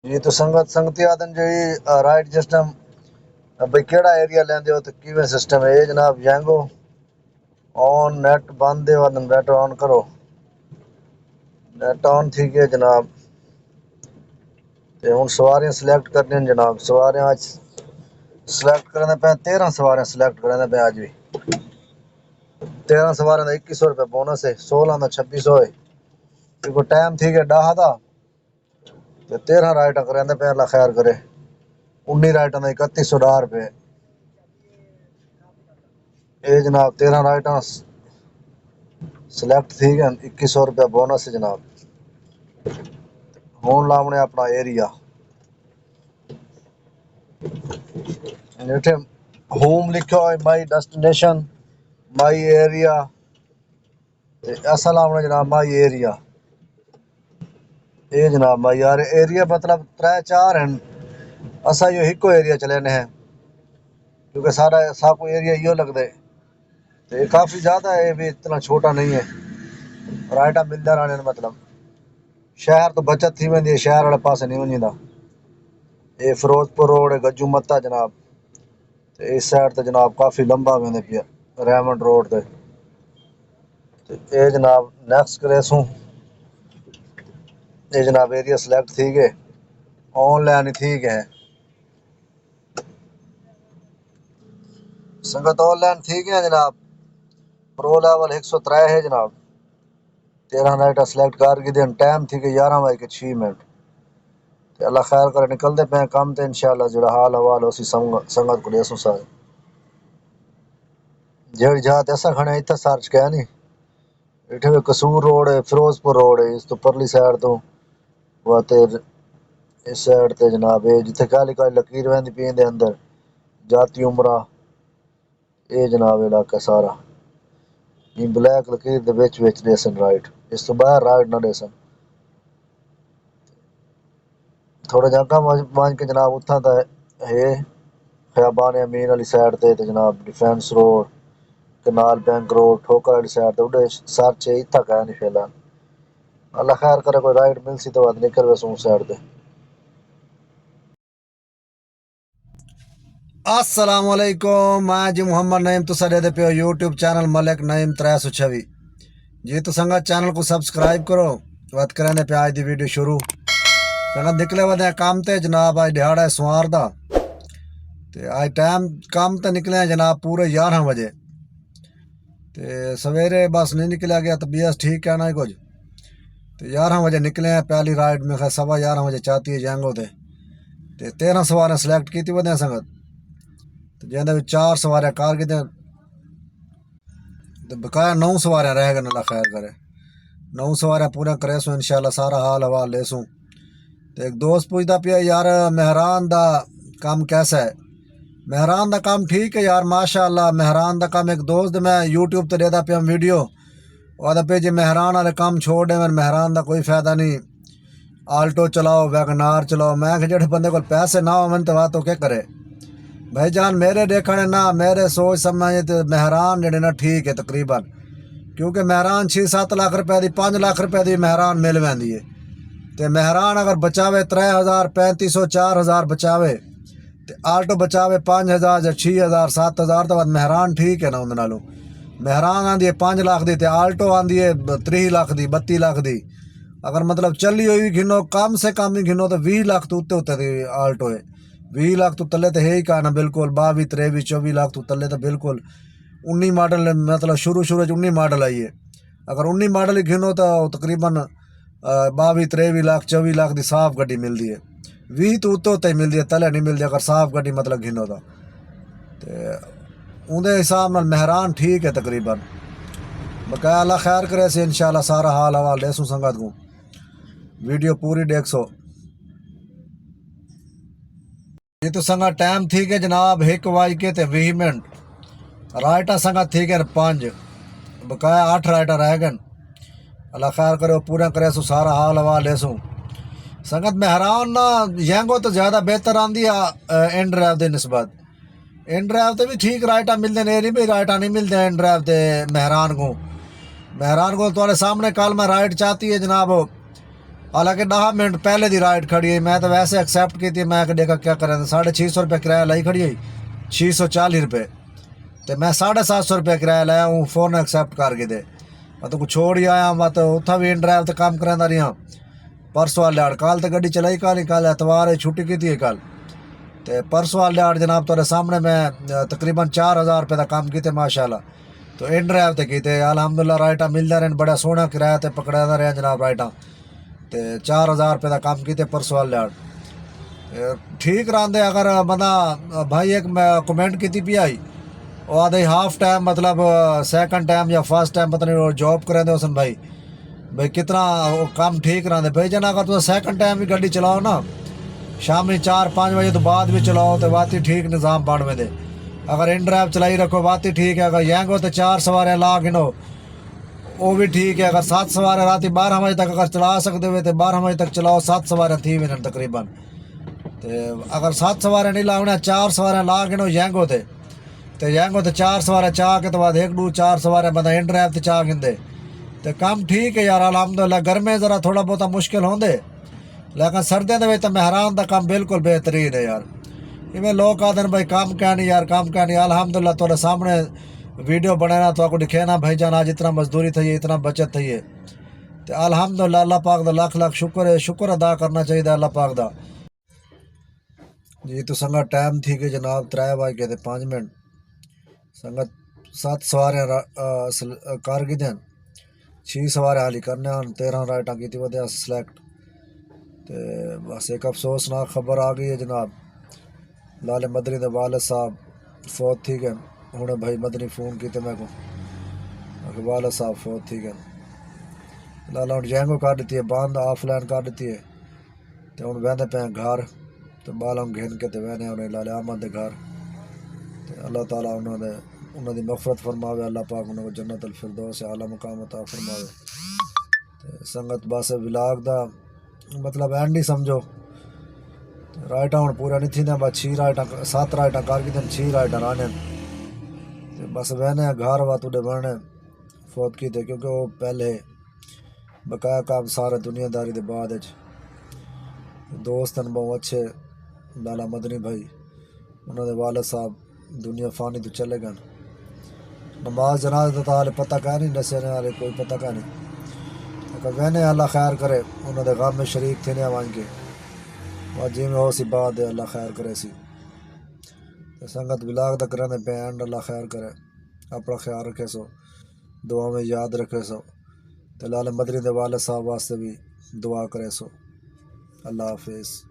जी तो संगती आदन जी right system भाई केड़ा एरिया लेंदे हो तो किवें सिस्टम है ये जनाब जैंगो ऑन नेट बंद दे और नेट ऑन करो नेट ऑन थी गया जनाब ते हुन सवारियां सिलेक्ट करनी जनाब सवारियां आज सिलेक्ट करने पे 13 सवारियां सिलेक्ट करने पे आज भी 13 सवारियां दा 2100 रुपए बोनस है 16 दा 2600 है क्योंकि टाइम थी गया 10 दा ते 13 राइट करने पे अल्लाह खैर करे 19 राइटां दा 3110 रुपए ये जनाब 13 राइटां सिलेक्ट थी गए 2100 रुपया बोनस है जनाब हूँ लावने अपना एरिया इथे होम लिखो है माई डेस्टिनेशन माई एरिया ऐसा लावना जनाब माई एरिया ये जनाब माई यार एरिया मतलब त्रै चार हैं असा यो हिको एरिया चले हैं क्योंकि सारा साको एरिया यो लगता है तो ये काफ़ी ज़्यादा है भी इतना छोटा नहीं है राइटा मिलता रहने मतलब शहर तो बचत थी वेंदी है शहर वाले पासे नहीं वञींदा ये फिरोजपुर रोड है गज्जू मत्ता जनाब ते इस साइड ते जनाब काफ़ी लंबा वेंदे पिया रेमंड रोड ते ये जनाब नेक्स्ट करेसूं ये जनाब एरिया सिलेक्ट थी गए ऑनलाइन ही थी गए संगत ऑनलाइन थी गए जनाब प्रो लेवल 103 है जनाब 13 नाइटा सिलेक्ट कर गए टाइम थी गए 11:06 ते अल्लाह खैर करे निकलते पे काम ते इंशाल्लाह जड़ा हाल हवाल उसी संगत को देसू सारे जेड़ी जात ऐसा खड़े इतना सर्च क्या नहीं इठे भी कसूर रोड है फिरोजपुर रोड है इस तो परली साइड तो वाते इस साइड ते जनाब ये जिथे काली काली लकीर वेंदी पी दे अंदर जाती उमरा ये जनाब इलाका सारा इन ब्लैक लकीर दे विच देसन राइट इस तो बाहर राइट ना देसन थोड़ा जगह मान के जनाब उथा दा है खयाबान अमीन वाली साइड ते जनाब डिफेंस रोड कनाल बैंक रोड ठोकर वाली साइड ते उड़े सर्च इतना कह नहीं फिलहाल अल्लाह खैर करे कोई राइट मिल सी तो बाद निकल वैसे उस साइड ते असलामुअलैकुम मैं जी मोहम्मद नईम तुसा दे पे यूट्यूब चैनल मलिक नईम 326 जी तो संगत चैनल को सब्सक्राइब करो बात करें पे आज दी वीडियो शुरू संगत निकले वे काम ते जनाब आज दिहाड़ा है सोमवार दा ते आज टाइम काम ते निकले जनाब पूरे 11 बजे ते सवेरे बस नहीं निकलिया गया तो BS ठीक है ना कुछ तो 11 बजे निकले हैं पहली राइड में 11:15 बजे चाहती है जैंगो ते 13 सवार सिलेक्ट की वे संगत तो जिंदे 4 सवार कार कि तो बकाया 9 सवारियां रह गए अल्लाह खैर करे 9 सवारियां पूरा करे सो इंशाल्लाह सारा हाल हवाल ले सूँ तो एक दोस्त पूछता पिया यार मेहरान दा काम कैसा है मेहरान दा काम ठीक है यार माशाअल्लाह मेहरान दा काम एक दोस्त मैं यूट्यूब ते देता पिया वीडियो वह पे जी मेहरान वाले काम छोड़ दे मैं मेहरान दा कोई फायदा नहीं आल्टो चलाओ वैगनार चलाओ मैं जेड़े बंदे को पैसे ना हो तो वह तो क्या करे भाईजान मेरे देखने ना मेरे सोच समझ तो मेहरान जड़े ना ठीक है तकरीबन क्योंकि मेहरान 6-7 लाख रुपए की 5 लाख रुपए की मेहरान मिल वैंदी है तो मेहरान अगर बचावे 3000 3500 4000 बचावे तो आल्टो बचावे 5000 या 6000 7000 तो बाद मेहरान ठीक है ना उन नालों मेहरान आँदी है 5 लाख की तो आल्टो आँदी है 30 लाख की 32 लाख की अगर मतलब चली हुई भी गिनो कम से कम ही गिनो तो 20 लाख तो उत्ते उत्ते दी आल्टो है 20 लाख तो तले तो है ही कहा ना बिल्कुल 22 23 24 लाख तो तले तो बिल्कुल 19 मॉडल मतलब शुरू 19 मॉडल आई है अगर 19 मॉडल ही गिनो तो तकरीबन 22 23 लाख 24 लाख की साफ गड्डी मिलती है 20 तो उत्ते उत्ते मिलती है तले नहीं मिलती अगर साफ गड्डी मतलब गिनो तो उनके हिसाब नाल मेहरान ठीक है तकरीबन बकाया अल्लाह खैर करे से इंशाल्लाह सारा हाल हवाल ले सू संगत को वीडियो पूरी देख सो ये तो संगत टाइम थी के जनाब 1:20 राइटा संगत थी के 5 बकाया 8 राइटा रह गए अल्लाह खैर करे पूरा करे सो सारा हाल हवाल ले सू संगत मेहरान ना यंगो तो ज़्यादा बेहतर आंदी है एंड ड्राइव के नस्बत एंड ड्राइव तो भी ठीक राइटा मिलते हैं नहीं भी राइटा नहीं मिलते एंड ड्राइव के मेहरान को तुम्हारे सामने कल मैं राइट चाहती है जनाब हालांकि 10 मिनट पहले दी राइड खड़ी है, मैं तो वैसे एक्सेप्ट की थी, मैं देखा क्या करें, 650 रुपये किराया लाई खड़ी है, 640 रुपये, तो मैं 750 रुपये किराया लाया हूँ, फ़ोन एक्सेप्ट करके दे मैं तो कुछ छोड़ ही आया, मैं तो उत्था भी इन ड्राइव तो काम करांदा रहा परसों वाले आड़, कल तो गड्डी चलाई कल एतवार है, छुट्टी की थी कल, तो परसों वाले आड़ जनाब तेरे सामने मैं तकरीबन 4000 रुपये का काम किए माशाल्लाह, तो इन ड्राइव तो किए अलहमदुल्ला, राइटा मिलता रहे, बड़ा सोहना किराया तो पकड़ा रहा जनाब राइटा, तो 4000 रुपये का काम किए परसों वाले आड़ ठीक रहा। अगर बंदा भाई एक कमेंट की पी आई वो आधे हाफ टाइम मतलब सेकंड टाइम या फर्स्ट टाइम पता नहीं जॉब करें उसन भाई भाई कितना वो काम ठीक रहा भाई जना, अगर तुम सेकंड टाइम भी गड्डी चलाओ ना शामी 4-5 बजे तो बाद भी चलाओ तो बात ही ठीक निज़ाम बनवे दे, अगर इन ड्राइव चलाई रखो बात ही ठीक है, अगर यंग हो तो 4 सवारियाँ ला गिनो वो भी ठीक है, अगर 7 सवारियाँ रात 12 बजे तक अगर चला सकते हुए तो 12 बजे तक चलाओ, 7 सवारियाँ थी भी तकरीबन, तो अगर 7 सवारियाँ नहीं लाने 4 सवारियाँ ला गिनो यंग होते तो यंग होते 4 सवारियाँ चाह के तो बाद 1-2-4 सवारियाँ बंदा इन ड्राइव तो चाह गिंदे तो काम ठीक है यार अलहमदुल्ला। गर्मे जरा थोड़ा बहुत मुश्किल होंदे, लेकिन सर्दियों के मेहरान का काम बिल्कुल बेहतरीन है यार। इवें लोग आदन भाई काम क्या नहीं यार, काम क्या नहीं, अलहमदुल्ला थोड़े सामने वीडियो बनाना तो आपको दिखे ना भाई जान आज इतना मजदूरी थी, इतना बचत थी, तो अलहमदुल्ला अल्लाह पाक का लाख लाख शुक्र है, शुक्र अदा करना चाहिए अल्लाह पाक का जी। तो संगत टाइम थी कि जनाब 3:05 संगत 7 सवारियाँ कार की दिन 6 सवारियाँ हाली करने 13 राइटा की वजह सिलेक्ट, तो बस एक अफसोसनाक खबर आ गई है जनाब, लाले मदनी के वालिद साहब फौत थी गए, हूँ भाई मदनी फ़ोन किए मैं को वालिद साहब फौत थी गए, लाला हूँ जैंगो कर दी है बंद ऑफलाइन कर दी है, तो हूँ वहदे पे घर, तो बाला घिन के तो वहने उन्हें लाले अहमद के घर, तो अल्लाह ताला उन्होंने उन्होंने मफ़रत फरमावे, अल्लाह पाक उन्होंने जन्नत अल फिरदौस आला मुकाम अता फरमावे। तो संगत बस विलाग दा मतलब एंड ही समझो, राइटा हूँ पूरा नहीं थी ना, बस 6 राइटा 7 राइटा कर के 6 राइटा आने, तो बस वहने घर वा तुडे बनने फौत की थे, क्योंकि वो पहले बकाया काम सारे दुनियादारी के बाद दोस्त हैं बहुत अच्छे, लाला मदनी भाई उन्होंने वालिद साहब दुनिया फानी तो चले गए, नमाज जनाजा तो हाले पता क्या नहीं, दसने वाले कोई पता क्या नहीं, अगर वहने अल्लाह खैर करे उन्होंने गम में शरीक थे नहीं वन के वह जिमें हो सी बात है, अल्लाह खैर करे सी, तो संगत विलाग तक रहने पे एंड अल्लाह खैर करे, अपना ख्याल रखे सो, दुआ में याद रखे सो, तो लाल मदनी दे वालिद साहब वास्ते भी दुआ करे सो। अल्लाह हाफिज़।